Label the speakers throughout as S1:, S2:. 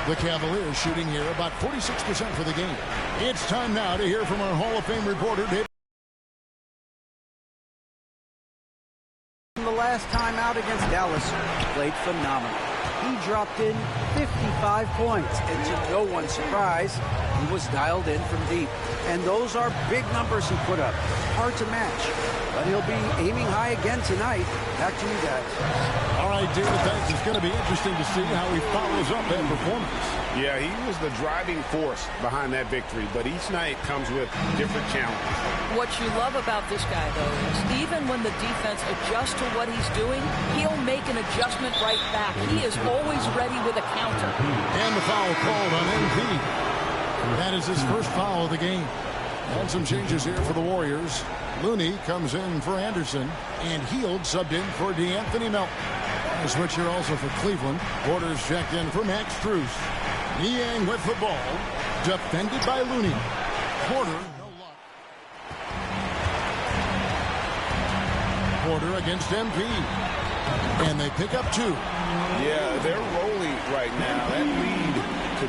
S1: The Cavaliers shooting here about 46% for the game. It's time now to hear from our Hall of Fame reporter, David.
S2: The last time out against Dallas, played phenomenal. He dropped in 55 points, and to no one's surprise, he was dialed in from deep. And those are big numbers he put up. Hard to match, but he'll be aiming high again tonight. Back to you guys.
S1: All right, David, thanks. It's going to be interesting to see how he follows up that performance.
S3: Yeah, he was the driving force behind that victory, but each night comes with different challenges.
S4: What you love about this guy, though, is even when the defense adjusts to what he's doing, he'll make an adjustment right back. He is always ready with a counter.
S1: And the foul called on MP. That is his first foul of the game. And some changes here for the Warriors. Looney comes in for Anderson, and Hield subbed in for DeAnthony Melton. A switch here also for Cleveland. Porter's checked in for Max Strus. Niang with the ball. Defended by Looney. Porter, no luck. Porter against MP. And they pick up 2.
S3: Yeah, they're rolling right now. That lead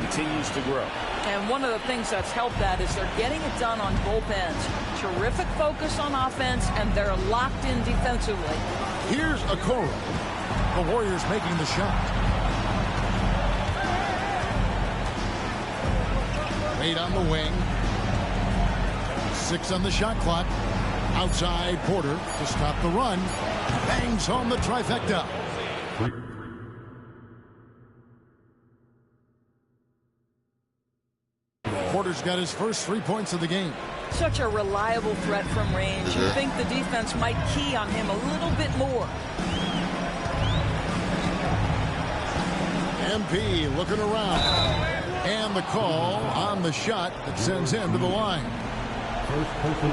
S3: continues to grow.
S4: And one of the things that's helped that is they're getting it done on both ends. Terrific focus on offense, and they're locked in defensively.
S1: Here's Okoro. The Warriors making the shot. Wade on the wing. 6 on the shot clock. Outside Porter to stop the run. Bangs home the trifecta. Porter's got his first 3 points of the game.
S4: Such a reliable threat from range. You think the defense might key on him a little bit more.
S1: MP looking around. And the call on the shot that sends him to the line.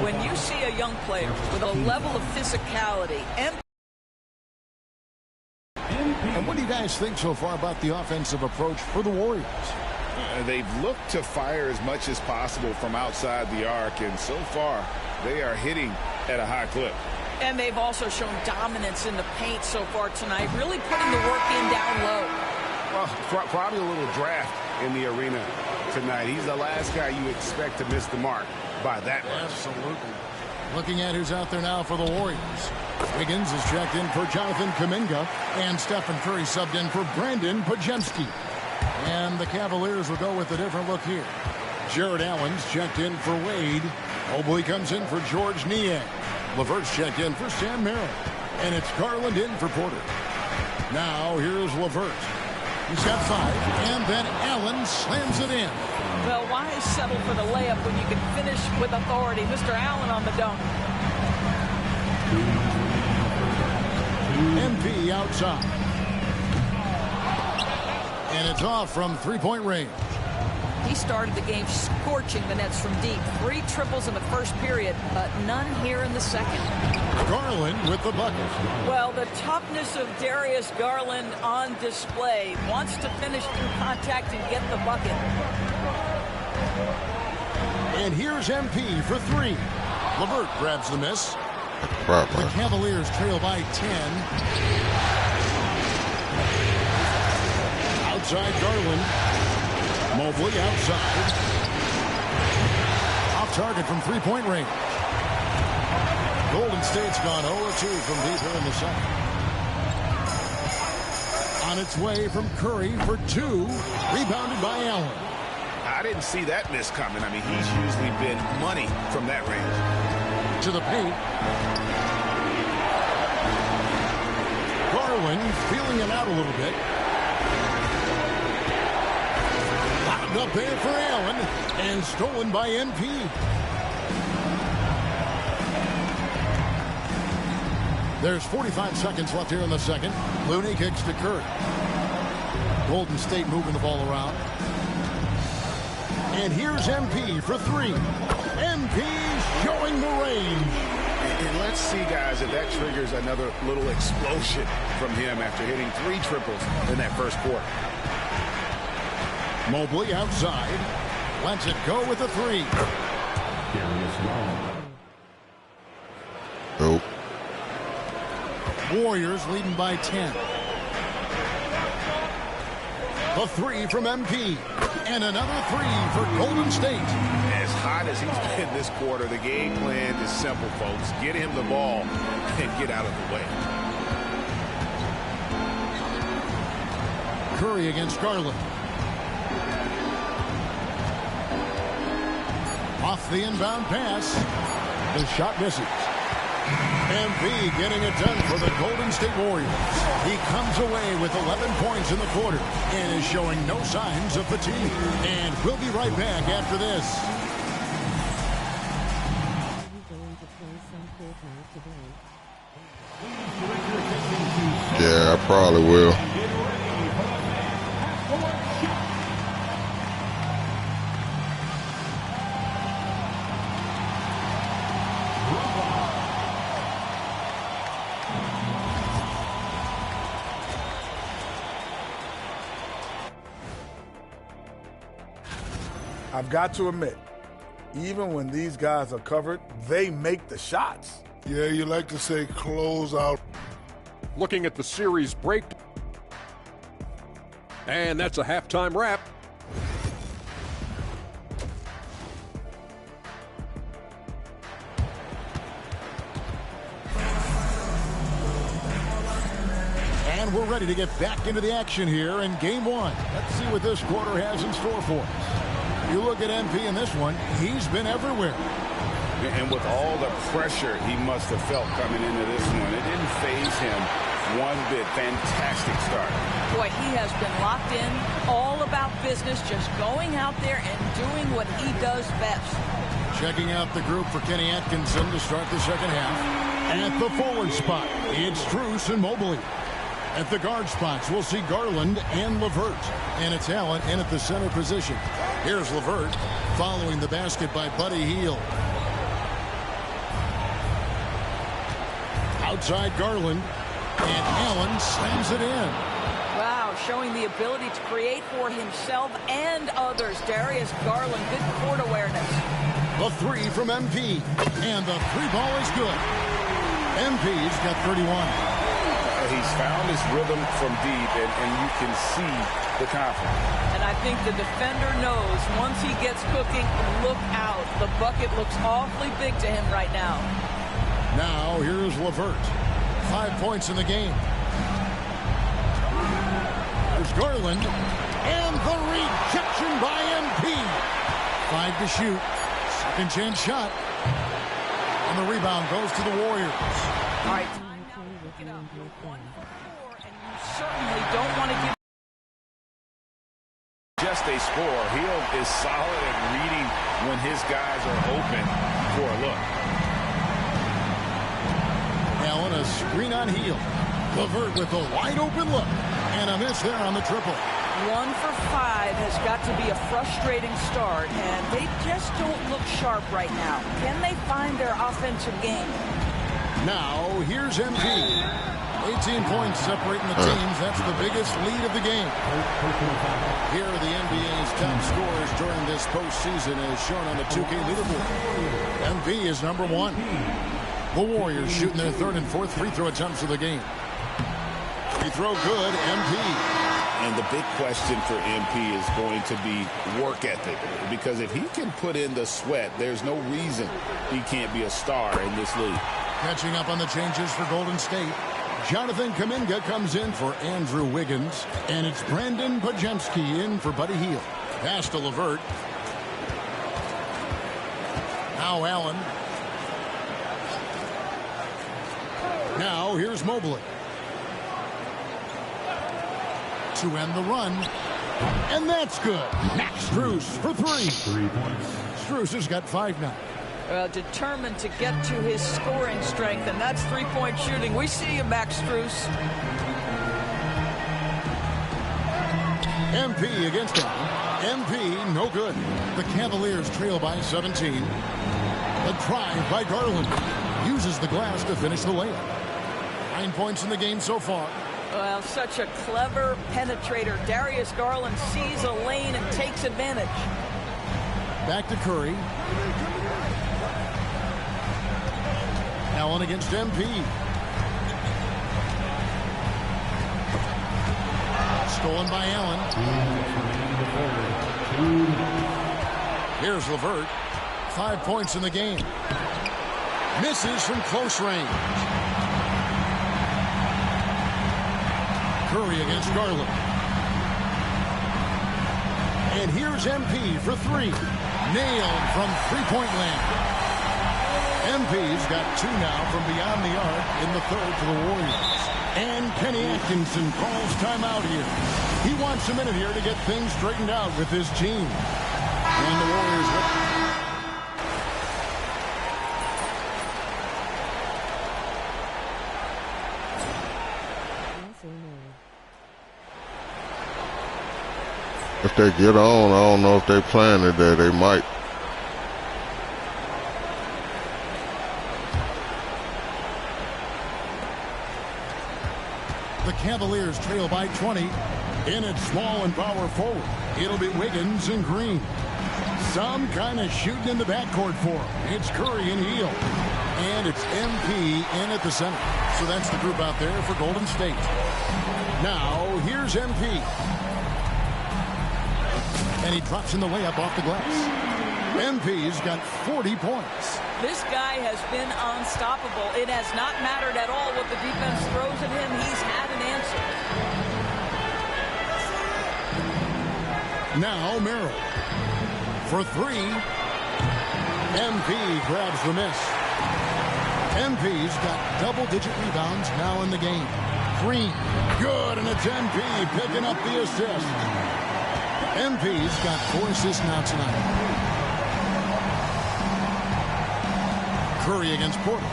S4: When you see a young player with a level of physicality,
S1: and what do you guys think so far about the offensive approach for the Warriors?
S3: They've looked to fire as much as possible from outside the arc, and so far they are hitting at a high clip.
S4: And they've also shown dominance in the paint so far tonight, really putting the work in down low.
S3: Well, probably a little draft in the arena tonight. He's the last guy you expect to miss the mark by that much.
S1: Absolutely. Looking at who's out there now for the Warriors. Wiggins is checked in for Jonathan Kuminga, and Stephen Curry subbed in for Brandon Podziemski. And the Cavaliers will go with a different look here. Jared Allen's checked in for Wade. Mobley comes in for George Niang. LeVert's checked in for Sam Merrill. And it's Garland in for Porter. Now here's LeVert. He's got 5, and then Allen slams it in.
S4: Well, why settle for the layup when you can finish with authority? Mr. Allen on the dunk.
S1: MP outside. And it's off from 3-point range.
S4: He started the game scorching the Nets from deep. 3 triples in the first period, but none here in the second.
S1: Garland with the bucket.
S4: Well, the toughness of Darius Garland on display. Wants to finish through contact and get the bucket.
S1: And here's MP for 3. LeVert grabs the miss.
S5: Right,
S1: the Cavaliers trail by 10. Outside Garland. Mobley outside. Off target from 3-point range. Golden State's gone 0-2 from deep here in the second. On its way from Curry for 2. Rebounded by Allen.
S3: I didn't see that miss coming. I mean, he's usually been money from that range.
S1: To the paint. Garland feeling it out a little bit. Lobbed up there for Allen. And stolen by MP. There's 45 seconds left here in the second. Looney kicks to Curry. Golden State moving the ball around. And here's MP for 3. MP showing the range.
S3: And let's see, guys, if that triggers another little explosion from him after hitting 3 triples in that first quarter.
S1: Mobley outside. Lets it go with a 3.
S5: Nope.
S1: Warriors leading by 10. The three from MP. And another three for Golden State.
S3: As hot as he's been this quarter, the game plan is simple, folks. Get him the ball and get out of the way.
S1: Curry against Garland. Off the inbound pass. The shot misses. MP getting it done for the Golden State Warriors. He comes away with 11 points in the quarter and is showing no signs of fatigue. And we'll be right back after this.
S5: Yeah, I probably will.
S6: I've got to admit, even when these guys are covered, they make the shots.
S7: Yeah, you like to say close out.
S8: Looking at the series break. And that's a halftime wrap.
S1: And we're ready to get back into the action here in game one. Let's see what this quarter has in store for us. You look at MP in this one, he's been everywhere.
S3: And with all the pressure he must have felt coming into this one, it didn't faze him one bit. Fantastic start.
S4: Boy, he has been locked in, all about business, just going out there and doing what he does best.
S1: Checking out the group for Kenny Atkinson to start the second half. At the forward spot, it's Strus and Mobley. At the guard spots, we'll see Garland and LeVert. And it's Allen in at the center position. Here's LeVert following the basket by Buddy Hield. Outside Garland, and Allen slams it in.
S4: Wow, showing the ability to create for himself and others. Darius Garland, good court awareness.
S1: The three from MP, and the three ball is good. MP's got 31.
S3: He's found his rhythm from deep, and you can see the confidence.
S4: And I think the defender knows once he gets cooking, look out. The bucket looks awfully big to him right now.
S1: Now, here's LeVert. 5 points in the game. There's Garland. And the rejection by MP. 5 to shoot. Second chance shot. And the rebound goes to the Warriors.
S4: All right. Looking up 1 for 4, and you certainly don't want to give
S3: just a score. Hield is solid at reading when his guys are open for a look.
S1: Allen, a screen on Hield. LeVert with a wide open look. And a miss there on the triple.
S4: 1 for 5 has got to be a frustrating start, and they just don't look sharp right now. Can they find their offensive game?
S1: Now, here's MP. 18 points separating the teams. That's the biggest lead of the game. Here are the NBA's top scorers during this postseason as shown on the 2K leaderboard. MP is number 1. The Warriors shooting their third and fourth free throw attempts of the game. Free throw good, MP.
S3: And the big question for MP is going to be work ethic. Because if he can put in the sweat, there's no reason he can't be a star in this league.
S1: Catching up on the changes for Golden State. Jonathan Kuminga comes in for Andrew Wiggins. And it's Brandon Pajemski in for Buddy Hield. Pass to LeVert. Now Allen. Now here's Mobley. To end the run. And that's good. Max Strus for 3. 3 points. Strus has got 5 now.
S4: Determined to get to his scoring strength, and that's three-point shooting. We see you, Max Strus.
S1: MP against him. MP, no good. The Cavaliers trail by 17. The drive by Garland. Uses the glass to finish the layup. 9 points in the game so far.
S4: Well, such a clever penetrator. Darius Garland sees a lane and takes advantage.
S1: Back to Curry. Allen against MP. Stolen by Allen. Here's LeVert. 5 points in the game. Misses from close range. Curry against Garland. And here's MP for three. Nailed from three-point land. MP's got two now from beyond the arc in the third for the Warriors. And Kenny Atkinson calls timeout here. He wants a minute here to get things straightened out with his team. And the Warriors
S5: if they get on, I don't know if they plan today. They might.
S1: The Cavaliers trail by 20. In at small and power forward. It'll be Wiggins and Green. Some kind of shooting in the backcourt for him. It's Curry and Hield. And it's MP in at the center. So that's the group out there for Golden State. Now, here's MP. And he drops in the layup off the glass. MP's got 40 points.
S4: This guy has been unstoppable. It has not mattered at all what the defense throws at him. He's had an answer.
S1: Now Merrill. For three. MP grabs the miss. MP's got double-digit rebounds now in the game. Green. Good, and it's MP picking up the assist. MP's got 4 assists now tonight. Curry against Porter.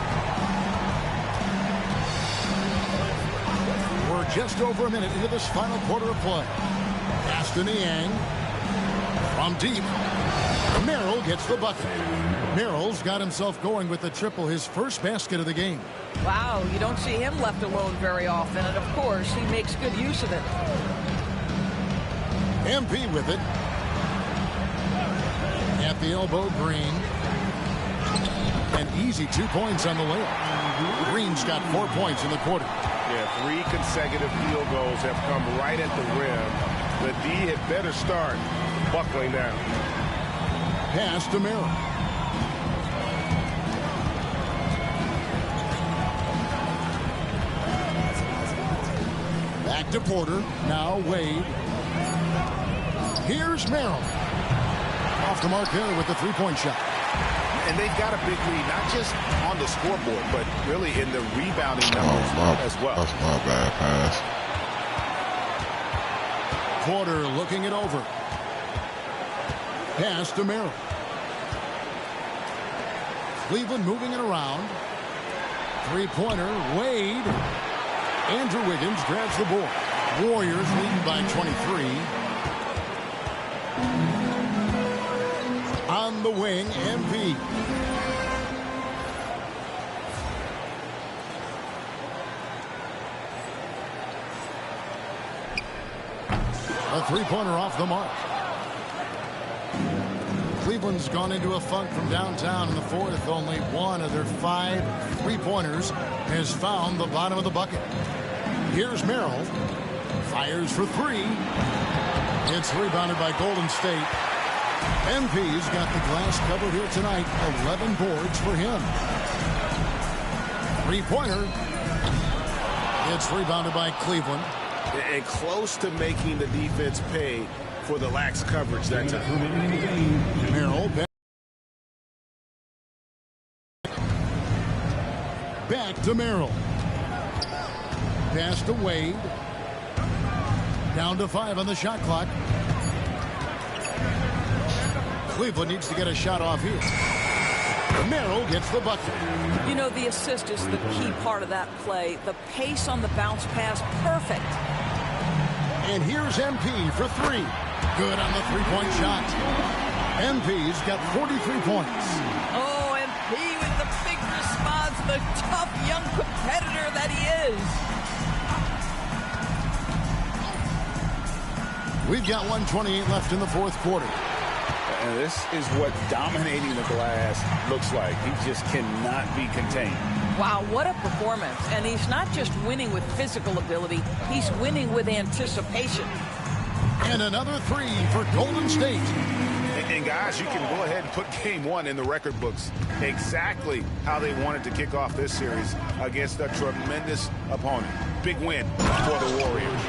S1: We're just over a minute into this final quarter of play. Pass to Niang. From deep. Merrill gets the bucket. Merrill's got himself going with the triple, his first basket of the game.
S4: Wow, you don't see him left alone very often, and of course, he makes good use of it.
S1: MP with it. At the elbow, Green. An easy 2 points on the layup. Green's got 4 points in the quarter.
S9: Yeah, 3 consecutive field goals have come right at the rim. The D had better start buckling down.
S1: Pass to Merrill. Back to Porter. Now Wade. Here's Merrill. Off the mark there with the three-point shot.
S3: And they've got a big lead, not just on the scoreboard, but really in the rebounding numbers as well.
S5: That's my bad pass.
S1: Porter looking it over. Pass to Merrill. Cleveland moving it around. Three-pointer, Wade. Andrew Wiggins grabs the board. Warriors leading by 23. On the wing, MP. A three-pointer off the mark. Cleveland's gone into a funk from downtown in the fourth. Only one of their 5 three-pointers has found the bottom of the bucket. Here's Merrill. Fires for 3. It's rebounded by Golden State. MP's got the glass covered here tonight. 11 boards for him. Three-pointer. It's rebounded by Cleveland.
S3: And close to making the defense pay for the lax coverage that time.
S1: Merrill back to Merrill. Pass to Wade. Down to 5 on the shot clock. Cleveland needs to get a shot off here. Merrill gets the bucket.
S4: You know, the assist is the key part of that play. The pace on the bounce pass, perfect.
S1: And here's MP for 3. Good on the three-point shot. MP's got 43 points.
S4: Oh, MP with the big response, the tough young competitor that he is.
S1: We've got 1:28 left in the fourth quarter.
S3: And this is what dominating the glass looks like. He just cannot be contained.
S4: Wow, what a performance. And he's not just winning with physical ability, he's winning with anticipation.
S1: And another three for Golden State.
S3: And guys, you can go ahead and put game one in the record books exactly how they wanted to kick off this series against a tremendous opponent. Big win for the Warriors.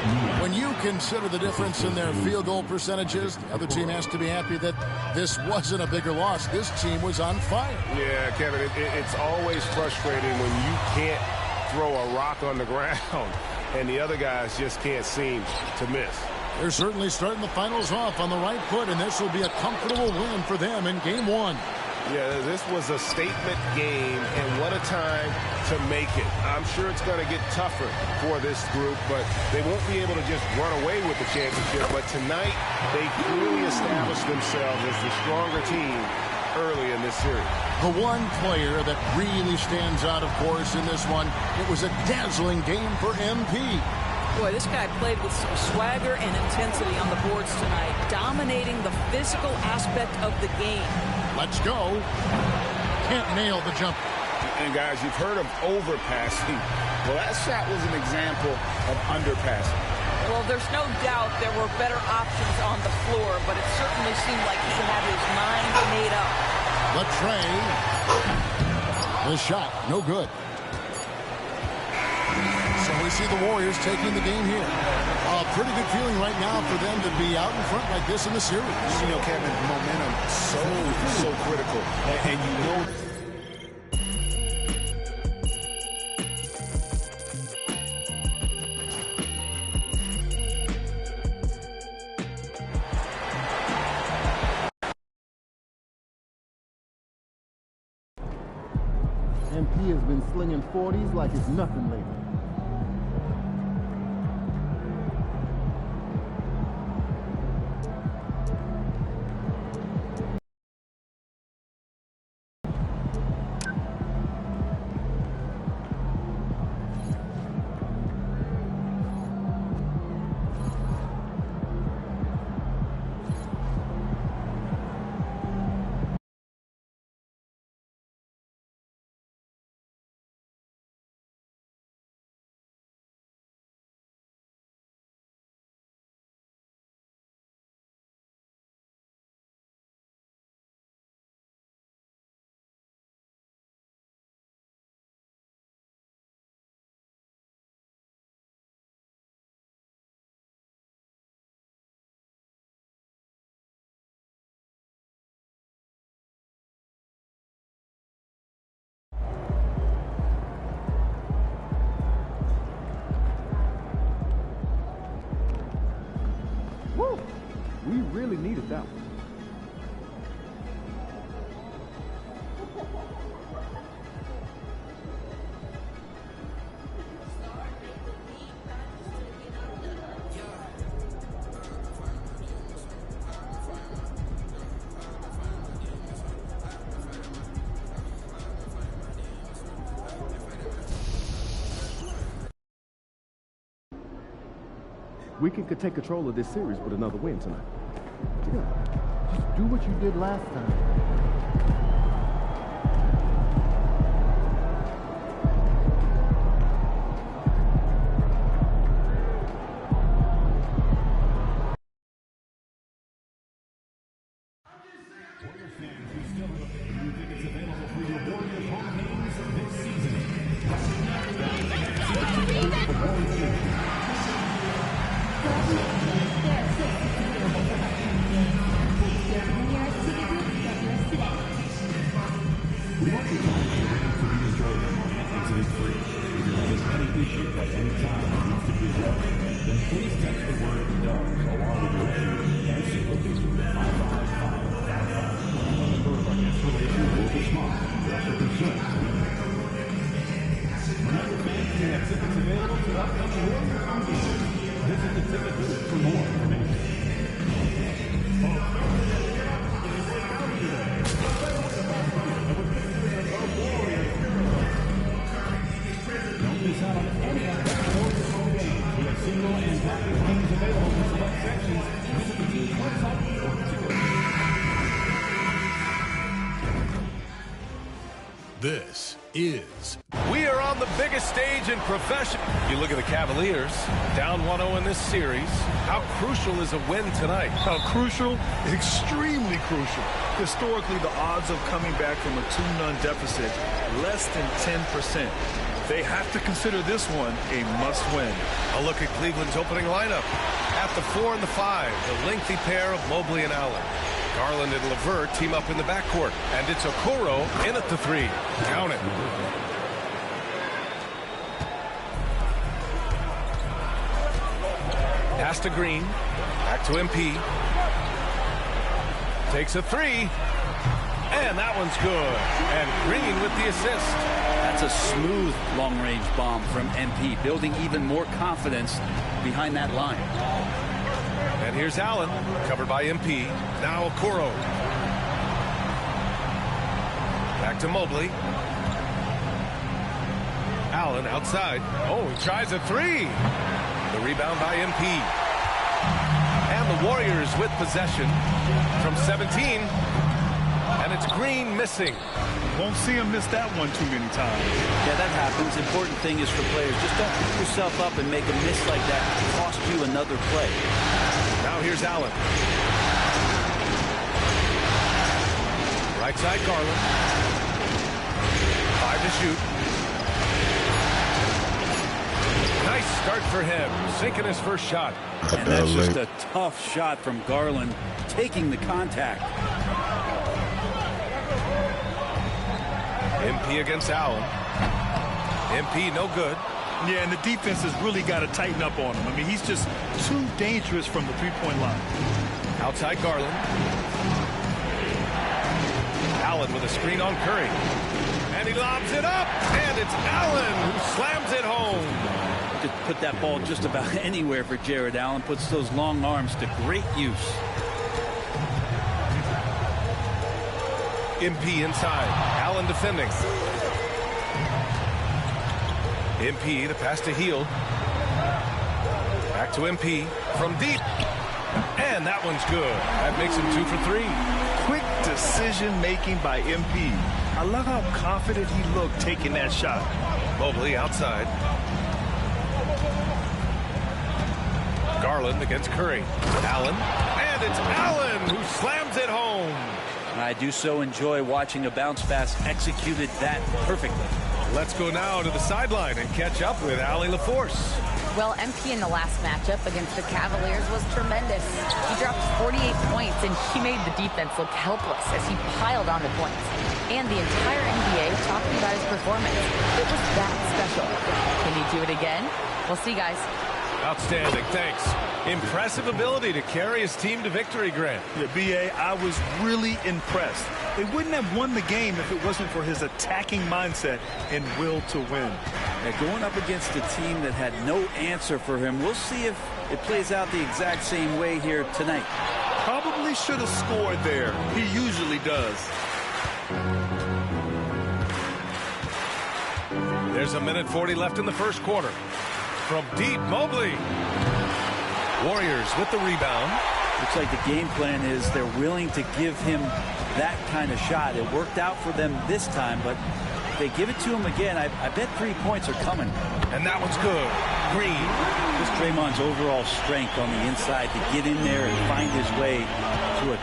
S1: When you consider the difference in their field goal percentages, the other team has to be happy that this wasn't a bigger loss. This team was on fire.
S9: Yeah, Kevin, it's always frustrating when you can't throw a rock on the ground and the other guys just can't seem to miss.
S1: They're certainly starting the finals off on the right foot, and this will be a comfortable win for them in game one.
S9: Yeah, this was a statement game, and what a time to make it. I'm sure it's going to get tougher for this group, but they won't be able to just run away with the championship. But tonight, they clearly established themselves as the stronger team early in this series.
S1: The one player that really stands out, of course, in this one, it was a dazzling game for MP.
S4: Boy, this guy played with some swagger and intensity on the boards tonight, dominating the physical aspect of the game.
S1: Let's go. Can't nail the jumper.
S3: And guys, you've heard of overpassing. Well, that shot was an example of underpassing.
S4: Well, there's no doubt there were better options on the floor, but it certainly seemed like he had his mind made up.
S1: Latrey. The shot, no good. So we see the Warriors taking the game here. A pretty good feeling right now for them to be out in front like this in the series.
S3: You know, Kevin, momentum so critical. And you know...
S10: MP has been slinging 40s like it's nothing lately. Woo! We really needed that one. We could take control of this series with another win tonight. Yeah, just do what you did last time.
S1: This is...
S9: We are on the biggest stage in profession. You look at the Cavaliers, down 1-0 in this series. How crucial is a win tonight?
S11: How crucial? Extremely crucial. Historically, the odds of coming back from a 2-0 deficit, less than 10%. They have to consider this one a must-win.
S9: A look at Cleveland's opening lineup. At the 4 and the 5, the lengthy pair of Mobley and Allen. Garland and LeVert team up in the backcourt. And it's Okoro in at the 3. Count it. Pass to Green. Back to MP. Takes a 3. And that one's good. And Green with the assist.
S2: That's a smooth long-range bomb from MP, building even more confidence behind that line.
S9: And here's Allen, covered by MP. Now Okoro. Back to Mobley. Allen outside. Oh, he tries a 3. The rebound by MP. And the Warriors with possession from 17. And it's Green missing.
S11: Won't see him miss that one too many times.
S2: Yeah, that happens. Important thing is for players, just don't pick yourself up and make a miss like that. Cost you another play.
S9: Now here's Allen. Right side Garland. 5 to shoot. Nice start for him. Sinking his first shot.
S2: And that's just a tough shot from Garland, taking the contact.
S9: MP against Allen. MP no good.
S11: Yeah, and the defense has really got to tighten up on him. I mean, he's just too dangerous from the three-point line.
S9: Outside Garland. Allen with a screen on Curry. And he lobs it up. And it's Allen who slams it home.
S2: Could put that ball just about anywhere for Jared Allen. Puts those long arms to great use.
S9: MP inside. Allen defending. MP, the pass to Hield. Back to MP from deep. And that one's good. That makes him 2 for 3.
S11: Quick decision-making by MP. I love how confident he looked taking that shot.
S9: Mobley outside. Garland against Curry. Allen. And it's Allen who slams it home.
S2: I do so enjoy watching a bounce pass executed that perfectly.
S9: Let's go now to the sideline and catch up with Allie LaForce.
S12: Well, MP in the last matchup against the Cavaliers was tremendous. He dropped 48 points, and he made the defense look helpless as he piled on the points. And the entire NBA talking about his performance. It was that special. Can he do it again? We'll see, guys.
S9: Outstanding, thanks. Impressive ability to carry his team to victory, Grant.
S11: Yeah, B.A., I was really impressed. They wouldn't have won the game if it wasn't for his attacking mindset and will to win.
S2: Yeah, going up against a team that had no answer for him, we'll see if it plays out the exact same way here tonight.
S11: Probably should have scored there. He usually does.
S9: There's a minute 40 left in the first quarter. From deep, Mobley. Warriors with the rebound.
S2: Looks like the game plan is they're willing to give him that kind of shot. It worked out for them this time, but if they give it to him again, I bet 3 points are coming.
S9: And that one's good. Green.
S2: Just Draymond's overall strength on the inside to get in there and find his way to a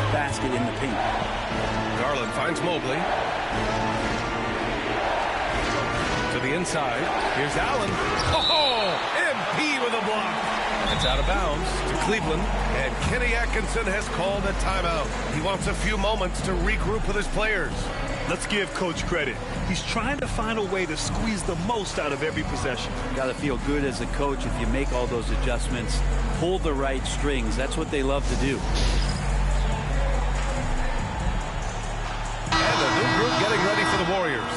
S2: basket in the paint.
S9: Garland finds Mobley. To the inside. Here's Allen. Oh, MP with a block. It's out of bounds to Cleveland. And Kenny Atkinson has called a timeout. He wants a few moments to regroup with his players.
S11: Let's give Coach credit. He's trying to find a way to squeeze the most out of every possession.
S2: Got to feel good as a coach if you make all those adjustments. Pull the right strings. That's what they love to do.
S9: And a new group getting ready for the Warriors.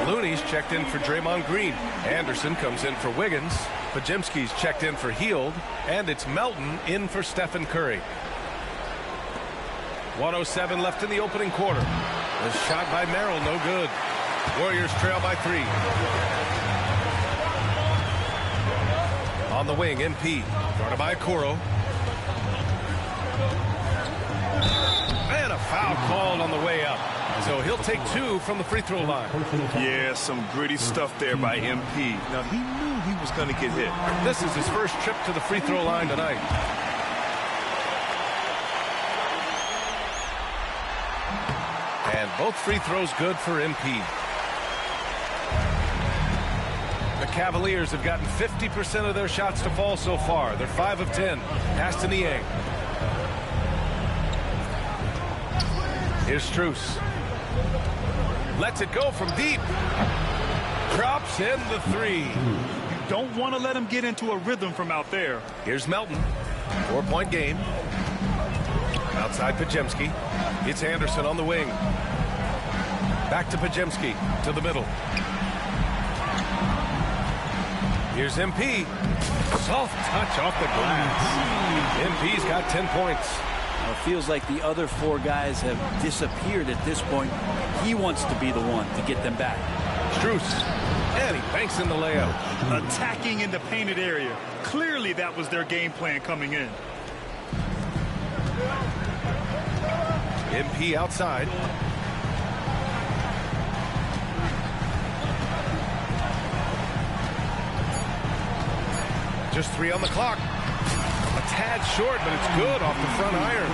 S9: Looney's checked in for Draymond Green. Anderson comes in for Wiggins. Podziemski's checked in for Hield. And it's Melton in for Stephen Curry. 1:07 left in the opening quarter. The shot by Merrill, no good. Warriors trail by 3. On the wing, MP. Guarded by Okoro. And a foul called on the way up. So he'll take 2 from the free throw line.
S11: Yeah, some gritty stuff there by MP. Now, he knew he was going to get hit.
S9: This is his first trip to the free throw line tonight. And both free throws good for MP. The Cavaliers have gotten 50% of their shots to fall so far. They're 5 of 10. Pass to Niang. Here's Strus. Lets it go from deep. Drops in the 3.
S11: Don't want to let him get into a rhythm from out there.
S9: Here's Melton. 4-point game. Outside Podziemski. It's Anderson on the wing. Back to Podziemski. To the middle. Here's MP. Soft touch off the glass. MP's got 10 points.
S2: Well, it feels like the other 4 guys have disappeared at this point. He wants to be the one to get them back.
S9: Strus. And he banks in the layup.
S11: Attacking in the painted area. Clearly that was their game plan coming in.
S9: MP outside. Just 3 on the clock. A tad short, but it's good off the front iron.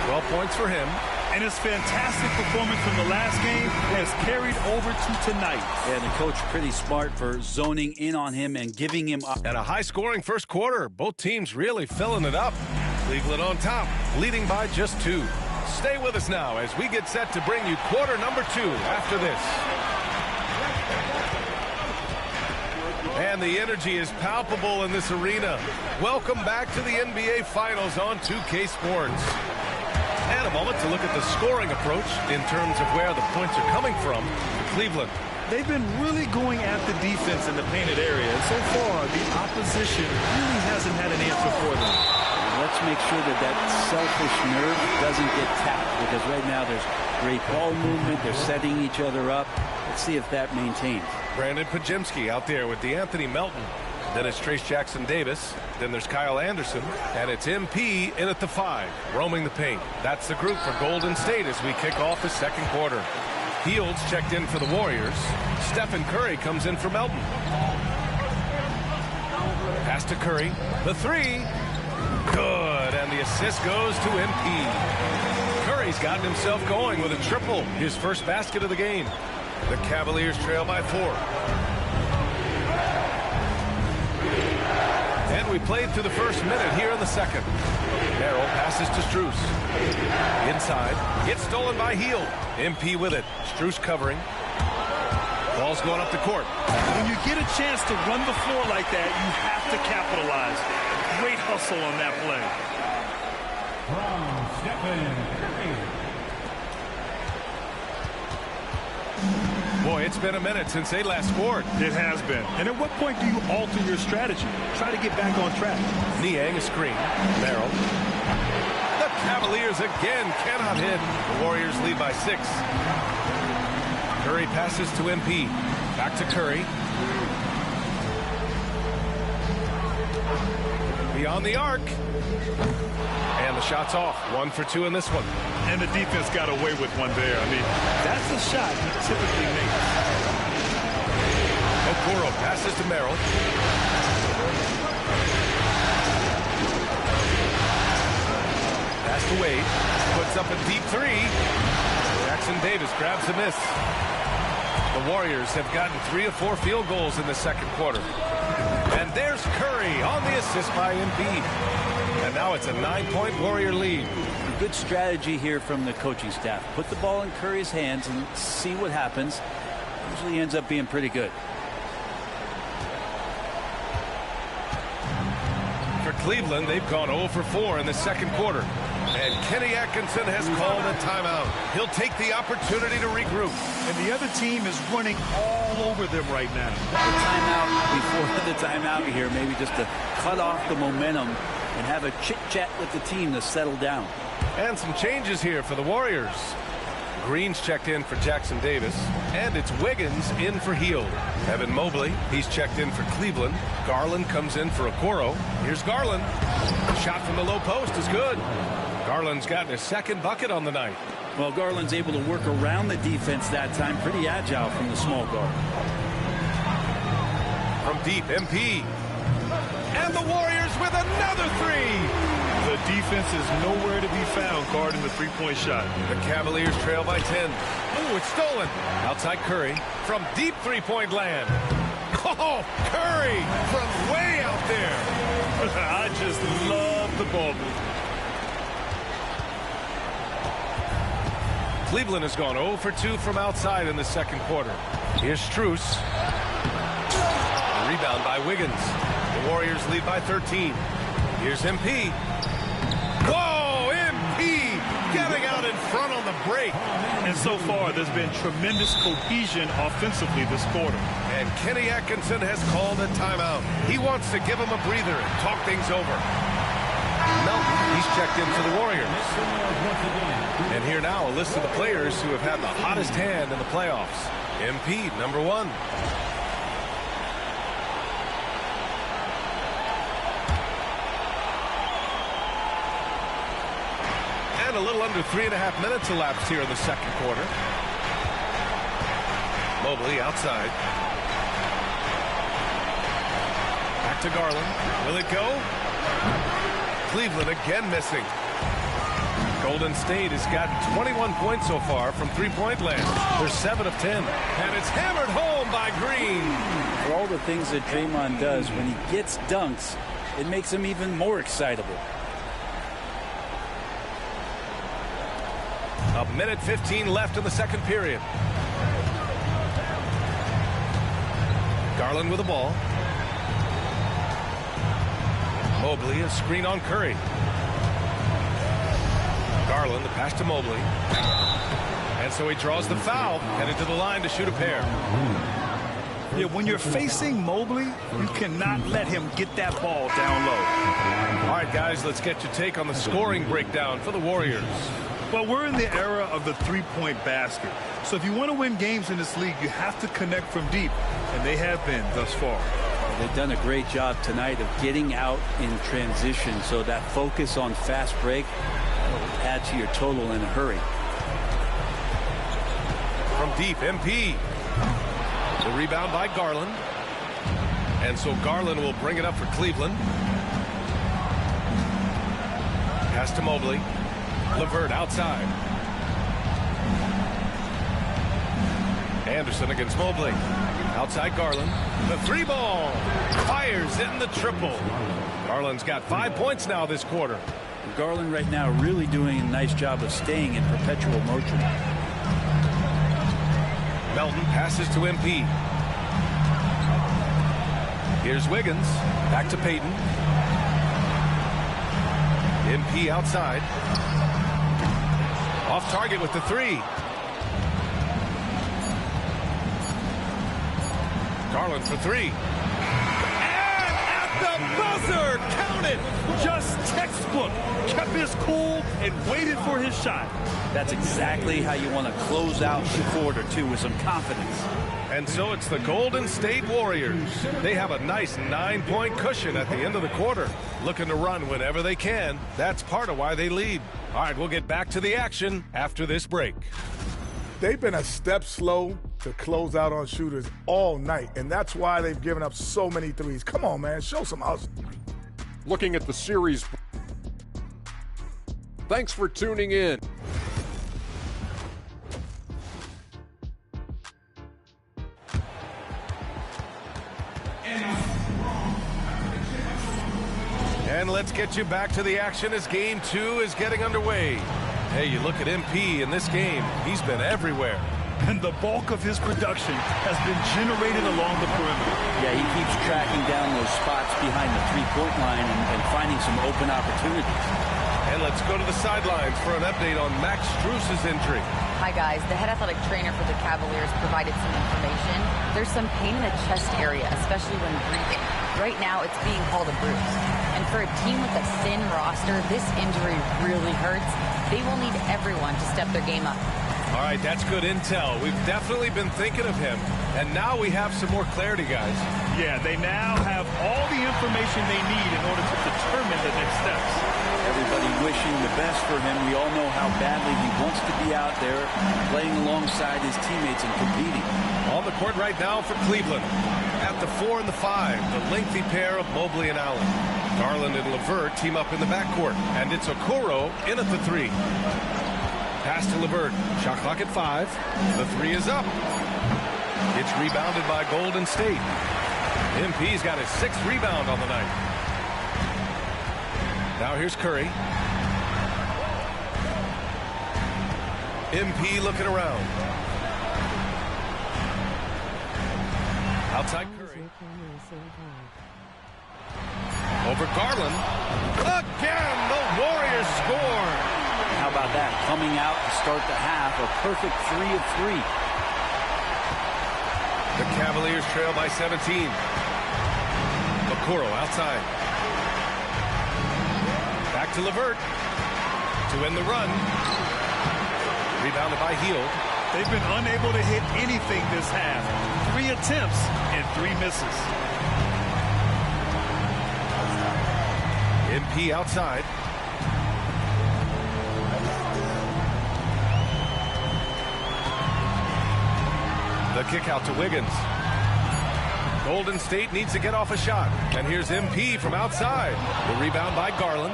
S9: 12 points for him.
S11: And his fantastic performance from the last game has carried over to tonight.
S2: Yeah, the coach pretty smart for zoning in on him and giving him up.
S9: And a high-scoring first quarter. Both teams really filling it up. Cleveland on top, leading by just 2. Stay with us now as we get set to bring you quarter number 2 after this. And the energy is palpable in this arena. Welcome back to the NBA Finals on 2K Sports. And a moment to look at the scoring approach in terms of where the points are coming from for Cleveland.
S11: They've been really going at the defense in the painted area. And so far, the opposition really hasn't had an answer for them.
S2: Let's make sure that that selfish nerve doesn't get tapped, because right now there's great ball movement. They're setting each other up. Let's see if that maintains.
S9: Brandon Podziemski out there with DeAnthony Melton. Then it's Trace Jackson-Davis. Then there's Kyle Anderson. And it's MP in at the 5, roaming the paint. That's the group for Golden State as we kick off the second quarter. Fields checked in for the Warriors. Stephen Curry comes in for Melton. Pass to Curry. The 3. Good. And the assist goes to MP. Curry's gotten himself going with a triple. His first basket of the game. The Cavaliers trail by 4. And we played through the first minute here in the second. Merrill passes to Strus. Inside. It's stolen by Hield. MP with it. Strus covering. Ball's going up the court.
S11: When you get a chance to run the floor like that, you have to capitalize. Great hustle on that play.
S13: From Stephen Curry.
S9: Boy, it's been a minute since they last scored.
S11: It has been. And at what point do you alter your strategy? Try to get back on track.
S9: Niang a screen. Merrill. The Cavaliers again cannot hit. The Warriors lead by 6. Curry passes to MP. Back to Curry. Beyond the arc. And the shot's off. 1 for 2 in this one.
S11: And the defense got away with one there. I mean, that's the shot he typically makes.
S9: Okoro passes to Merrill. Pass to Wade. Puts up a deep 3. Jackson-Davis grabs a miss. The Warriors have gotten 3 of 4 field goals in the second quarter. And there's Curry on the assist by MP. And now it's a 9-point Warrior lead.
S2: A good strategy here from the coaching staff. Put the ball in Curry's hands and see what happens. Usually ends up being pretty good.
S9: For Cleveland, they've gone 0 for 4 in the second quarter. And Kenny Atkinson has called a timeout. He'll take the opportunity to regroup.
S11: And the other team is running all over them right now.
S2: The timeout before the timeout here, maybe just to cut off the momentum and have a chit-chat with the team to settle down.
S9: And some changes here for the Warriors. Green's checked in for Jackson-Davis. And it's Wiggins in for Hield. Evan Mobley, he's checked in for Cleveland. Garland comes in for Okoro. Here's Garland. Shot from the low post is good.
S14: Garland's gotten his second bucket on the night.
S11: Well, Garland's able to work around the defense that time. Pretty agile from the small guard.
S14: From deep, MP. And the Warriors with another three.
S11: The defense is nowhere to be found guarding the three-point shot.
S14: The Cavaliers trail by 10. Ooh, it's stolen. Outside Curry from deep three-point land. Oh, Curry from way out there.
S11: I just love the ball movement.
S14: Cleveland has gone 0 for 2 from outside in the second quarter. Here's Strus. Rebound by Wiggins. The Warriors lead by 13. Here's MP. Whoa, MP getting out in front on the break.
S11: And so far, there's been tremendous cohesion offensively this quarter.
S14: And Kenny Atkinson has called a timeout. He wants to give him a breather and talk things over. Melton, he's checked in for the Warriors. And here now, a list of the players who have had the hottest hand in the playoffs. MP, number 1. And a little under 3.5 minutes elapsed here in the second quarter. Mobley outside. Back to Garland. Will it go? Cleveland again missing. Golden State has gotten 21 points so far from three-point land. They're 7 of 10. And it's hammered home by Green.
S2: For all the things that Draymond does, when he gets dunks, it makes him even more excitable.
S14: A minute 15 left in the second period. Garland with the ball. Mobley, a screen on Curry. Garland, the pass to Mobley. And so he draws the foul, headed to the line to shoot a pair.
S11: Yeah, when you're facing Mobley, you cannot let him get that ball down low.
S14: All right, guys, let's get your take on the scoring breakdown for the Warriors.
S11: Well, we're in the era of the three-point basket. So if you want to win games in this league, you have to connect from deep. And they have been thus far.
S2: They've done a great job tonight of getting out in transition. So that focus on fast break will add to your total in a hurry.
S14: From deep, MP. The rebound by Garland. And so Garland will bring it up for Cleveland. Pass to Mobley. LeVert outside. Anderson against Mobley. Outside Garland. The three ball. Fires in the triple. Garland's got 5 points now this quarter.
S2: Garland right now really doing a nice job of staying in perpetual motion.
S14: Melton passes to MP. Here's Wiggins. Back to Payton. MP outside. Off target with the three. Garland for three. And at the buzzer, count it.
S11: Just textbook. Kept his cool and waited for his shot.
S2: That's exactly how you want to close out the quarter, too, with some confidence.
S14: And so it's the Golden State Warriors. They have a nice 9-point cushion at the end of the quarter. Looking to run whenever they can. That's part of why they lead. All right, we'll get back to the action after this break.
S6: They've been a step slow to close out on shooters all night, and that's why they've given up so many threes. Come on, man, show some hustle.
S8: Looking at the series. Thanks for tuning in.
S14: And let's get you back to the action as game 2 is getting underway. Hey, you look at MP in this game, he's been everywhere.
S11: And the bulk of his production has been generated along the perimeter.
S2: Yeah, he keeps tracking down those spots behind the three-point line and finding some open opportunities.
S14: And let's go to the sidelines for an update on Max Strus's injury.
S12: Hi, guys. The head athletic trainer for the Cavaliers provided some information. There's some pain in the chest area, especially when breathing. Right now, it's being called a bruise. And for a team with a thin roster, this injury really hurts. They will need everyone to step their game up.
S14: All right, that's good intel. We've definitely been thinking of him. And now we have some more clarity, guys.
S11: Yeah, they now have all the information they need in order to determine the next steps.
S2: Everybody wishing the best for him. We all know how badly he wants to be out there playing alongside his teammates and competing.
S14: On the court right now for Cleveland. At the 4 and the 5, the lengthy pair of Mobley and Allen. Garland and LeVert team up in the backcourt. And it's Okoro in at the 3. Pass to LeVert. Shot clock at 5. The 3 is up. It's rebounded by Golden State. MP's got his 6th rebound on the night. Now here's Curry. MP looking around. Outside Curry. Over Garland. Again, the Warriors score.
S2: How about that? Coming out to start the half, a perfect 3 of 3.
S14: The Cavaliers trail by 17. Okoro outside. Back to LeVert to end the run. Rebounded by Hield.
S11: They've been unable to hit anything this half. 3 attempts and 3 misses.
S14: MP outside. The kick out to Wiggins. Golden State needs to get off a shot. And here's MP from outside. The rebound by Garland.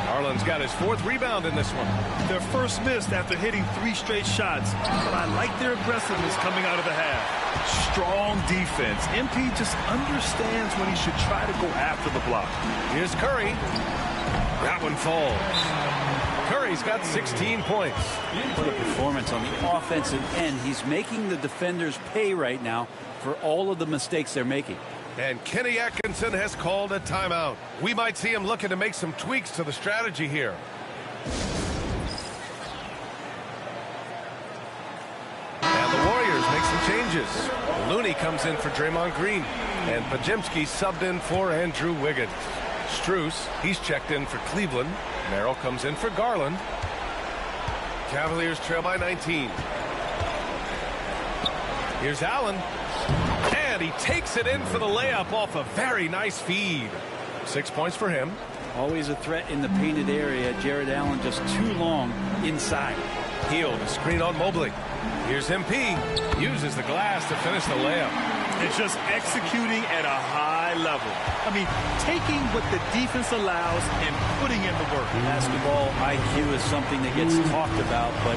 S14: Garland's got his 4th rebound in this one.
S11: Their first miss after hitting 3 straight shots. But I like their aggressiveness coming out of the half. Strong defense. MP just understands when he should try to go after the block.
S14: Here's Curry. That one falls. Curry's got 16 points.
S2: What a performance on the offensive end. He's making the defenders pay right now for all of the mistakes they're making.
S14: And Kenny Atkinson has called a timeout. We might see him looking to make some tweaks to the strategy here. And the Warriors make some changes. Looney comes in for Draymond Green. And Podziemski subbed in for Andrew Wiggins. Strus, he's checked in for Cleveland. Merrill comes in for Garland. Cavaliers trail by 19. Here's Allen. And he takes it in for the layup off a very nice feed. 6 points for him.
S2: Always a threat in the painted area. Jared Allen just too long inside.
S14: Hield, screen on Mobley. Here's MP. Uses the glass to finish the layup.
S11: It's just executing at a high level. I mean, taking what the defense allows and putting in the work.
S2: Basketball IQ is something that gets talked about, but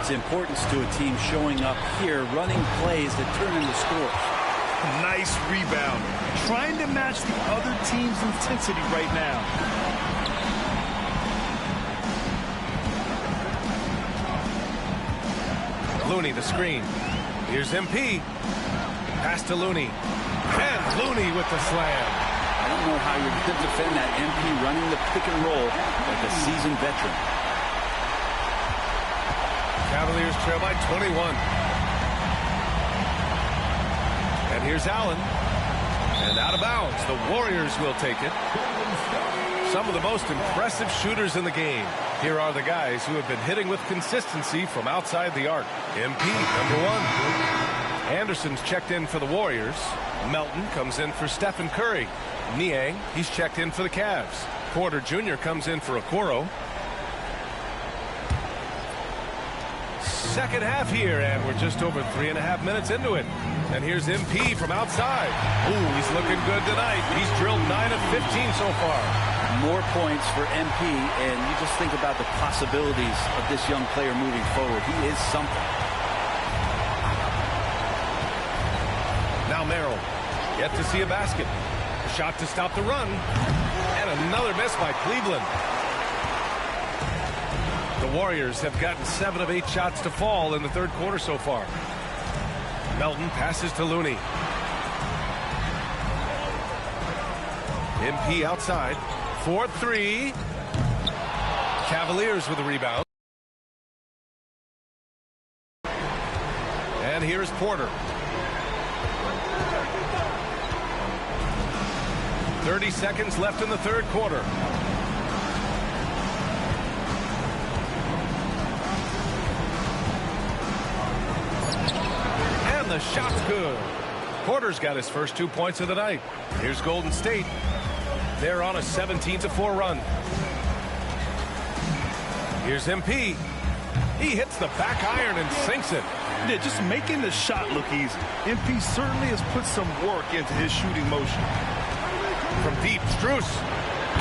S2: its importance to a team showing up here, running plays that turn into scores.
S11: Nice rebound. Trying to match the other team's intensity right now.
S14: Looney the screen. Here's MP. Pass to Looney. And Looney with the slam.
S2: I don't know how you're going to defend that. MP running the pick and roll like a seasoned veteran.
S14: Cavaliers trail by 21. And here's Allen. And out of bounds. The Warriors will take it. Some of the most impressive shooters in the game. Here are the guys who have been hitting with consistency from outside the arc. MP, number 1. Anderson's checked in for the Warriors. Melton comes in for Stephen Curry. Niang, he's checked in for the Cavs. Porter Jr. comes in for Okoro. Second half here, and we're just over 3.5 minutes into it. And here's MP from outside. Ooh, he's looking good tonight. He's drilled 9 of 15 so far.
S2: More points for MP, and you just think about the possibilities of this young player moving forward. He is something.
S14: Now Merrill, yet to see a basket. A shot to stop the run. And another miss by Cleveland. The Warriors have gotten 7 of 8 shots to fall in the third quarter so far. Melton passes to Looney. MP outside. 4-3. Cavaliers with a rebound. And here's Porter. 30 seconds left in the third quarter. the shot's good. Porter's got his first 2 points of the night. Here's Golden State. They're on a 17-4 run. Here's MP. He hits the back iron and sinks it.
S11: Yeah, just making the shot look easy. MP certainly has put some work into his shooting motion.
S14: From deep, Strus.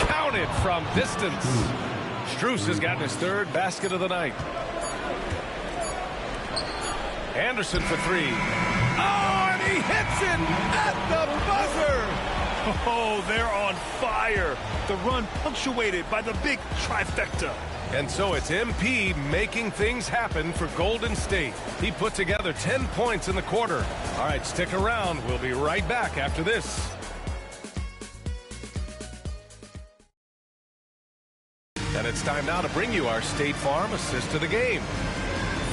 S14: Counted from distance. Strus has gotten his third basket of the night. Anderson for three. Oh, and he hits it at the buzzer.
S11: Oh, they're on fire. The run punctuated by the big trifecta.
S14: And so it's MP making things happen for Golden State. He put together 10 points in the quarter. All right, stick around. We'll be right back after this. And it's time now to bring you our State Farm assist to the game.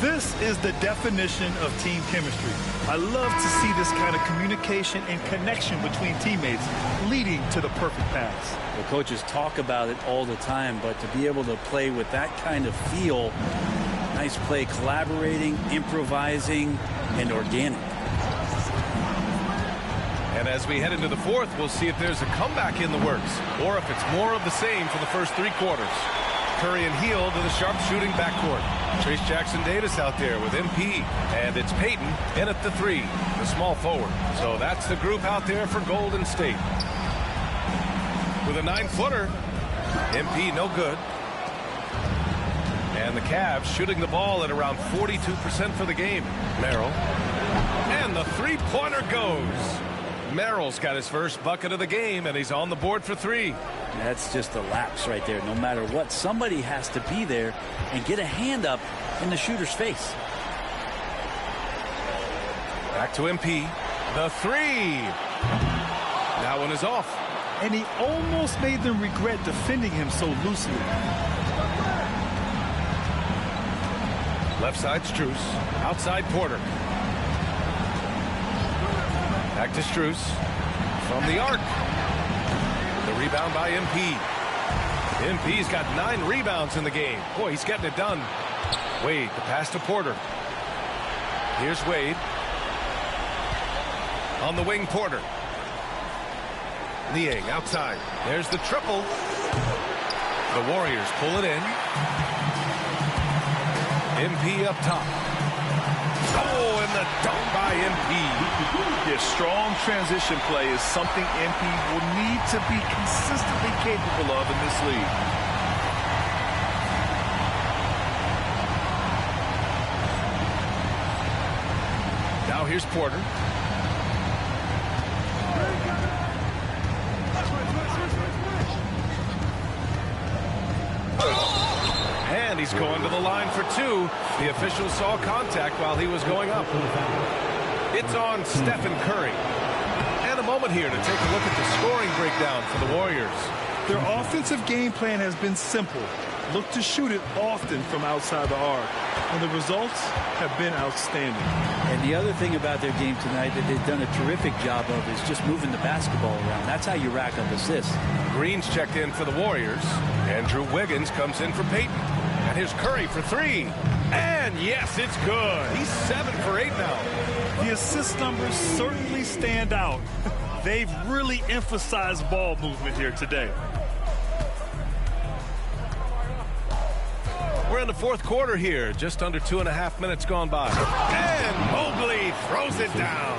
S11: This is the definition of team chemistry. I love to see this kind of communication and connection between teammates leading to the perfect pass.
S15: The coaches talk about it all the time, but to be able to play with that kind of feel, nice play, collaborating, improvising, and organic.
S14: And as we head into the fourth, we'll see if there's a comeback in the works or if it's more of the same for the first 3 quarters. Curry and Hield to the sharp-shooting backcourt. Trace Jackson-Davis out there with MP. And it's Payton in at the 3, the small forward. So that's the group out there for Golden State. With a 9-footer, MP no good. And the Cavs shooting the ball at around 42% for the game. Merrill. And the three-pointer goes. Merrill's got his first bucket of the game, and he's on the board for 3.
S15: That's just a lapse right there. No matter what, somebody has to be there and get a hand up in the shooter's face.
S14: Back to MP. The 3. That one is off.
S11: And he almost made them regret defending him so loosely.
S14: Left side, Strus. Outside, Porter. Back to Strus. From the arc. The rebound by MP. MP's got 9 rebounds in the game. Boy, he's getting it done. Wade, the pass to Porter. Here's Wade. On the wing, Porter. Liang outside. There's the triple. The Warriors pull it in. MP up top. Oh, and the dunk by MP.
S11: Yeah, strong transition play is something MP will need to be consistently capable of in this league.
S14: Now here's Porter. And he's going to the line for 2. The official saw contact while he was going up. It's on Stephen Curry. And a moment here to take a look at the scoring breakdown for the Warriors.
S11: Their offensive game plan has been simple. Look to shoot it often from outside the arc. And the results have been outstanding.
S15: And the other thing about their game tonight that they've done a terrific job of is just moving the basketball around. That's how you rack up assists.
S14: Green's checked in for the Warriors. Andrew Wiggins comes in for Payton. And here's Curry for 3. And yes, it's good. He's 7 for 8 now.
S11: The assist numbers certainly stand out. They've really emphasized ball movement here today.
S14: We're in the fourth quarter here. Just under 2.5 minutes gone by. And Mobley throws it down.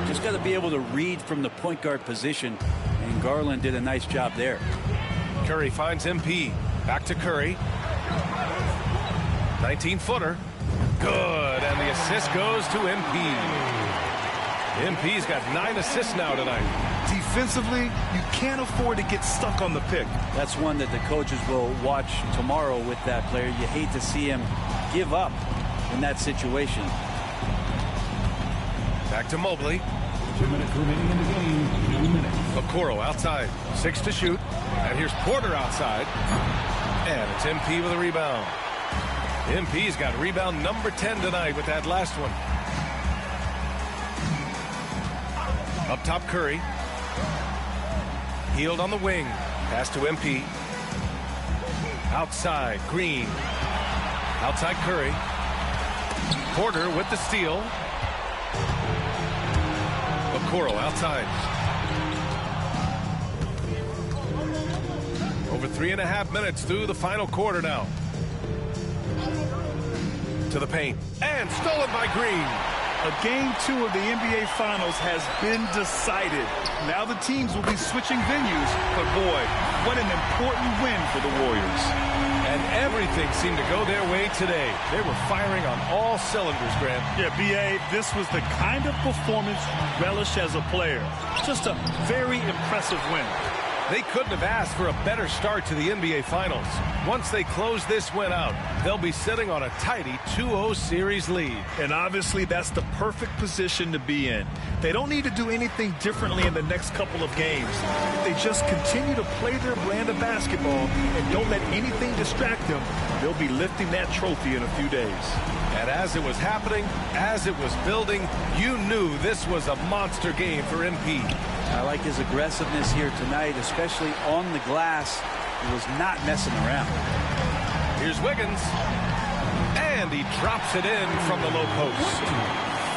S15: Just got to be able to read from the point guard position. And Garland did a nice job there.
S14: Curry finds MP. Back to Curry. 19-footer. Good. And the assist goes to MP. MP's got 9 assists now tonight.
S11: Defensively, you can't afford to get stuck on the pick.
S15: That's one that the coaches will watch tomorrow with that player. You hate to see him give up in that situation.
S14: Back to Mobley.
S13: 2 minutes remaining in the game. 2 minutes.
S14: Okoro outside. 6 to shoot. And here's Porter outside. And it's MP with a rebound. MP's got rebound number 10 tonight with that last one. Up top, Curry. Hield on the wing. Pass to MP. Outside, Green. Outside, Curry. Porter with the steal. Okoro outside. Over 3.5 minutes through the final quarter now. To the paint. And stolen by Green.
S11: Game 2 of the NBA Finals has been decided. Now the teams will be switching venues, but boy, what an important win for the Warriors.
S14: And everything seemed to go their way today. They were firing on all cylinders, Grant.
S11: Yeah, B.A., this was the kind of performance relish as a player. Just a very impressive win.
S14: They couldn't have asked for a better start to the NBA Finals. Once they close this win out, they'll be sitting on a tidy 2-0 series lead.
S11: And obviously, that's the perfect position to be in. They don't need to do anything differently in the next couple of games. They just continue to play their brand of basketball and don't let anything distract them. They'll be lifting that trophy in a few days.
S14: And as it was happening, as it was building, you knew this was a monster game for MP.
S15: I like his aggressiveness here tonight, especially on the glass. He was not messing around.
S14: Here's Wiggins. And he drops it in from the low post.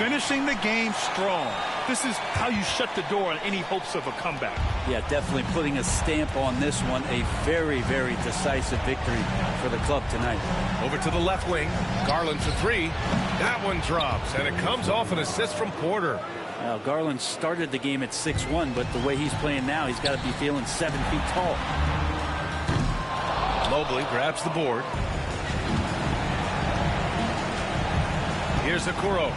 S11: Finishing the game strong. This is how you shut the door on any hopes of a comeback.
S15: Yeah, definitely putting a stamp on this one. A very, very decisive victory for the club tonight.
S14: Over to the left wing. Garland for three. That one drops, and it comes off an assist from Porter.
S15: Now, Garland started the game at 6'1", but the way he's playing now, he's got to be feeling 7 feet tall.
S14: Mobley grabs the board. Here's Okoro.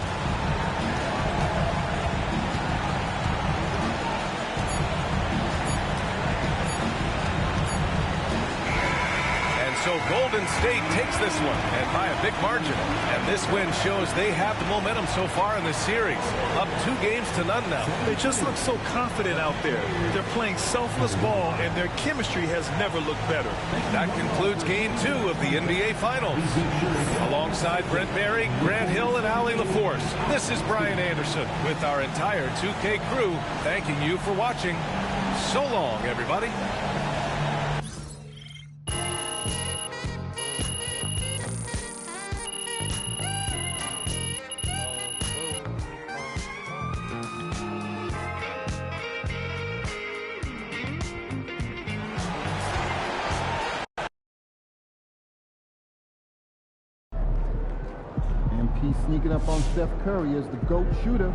S14: So Golden State takes this one, and by a big margin. And this win shows they have the momentum so far in this series. Up 2-0 now.
S11: They just look so confident out there. They're playing selfless ball, and their chemistry has never looked better.
S14: That concludes Game 2 of the NBA Finals. Alongside Brent Barry, Grant Hill, and Allie LaForce, this is Brian Anderson with our entire 2K crew thanking you for watching. So long, everybody.
S10: MP sneaking up on Steph Curry as the GOAT shooter.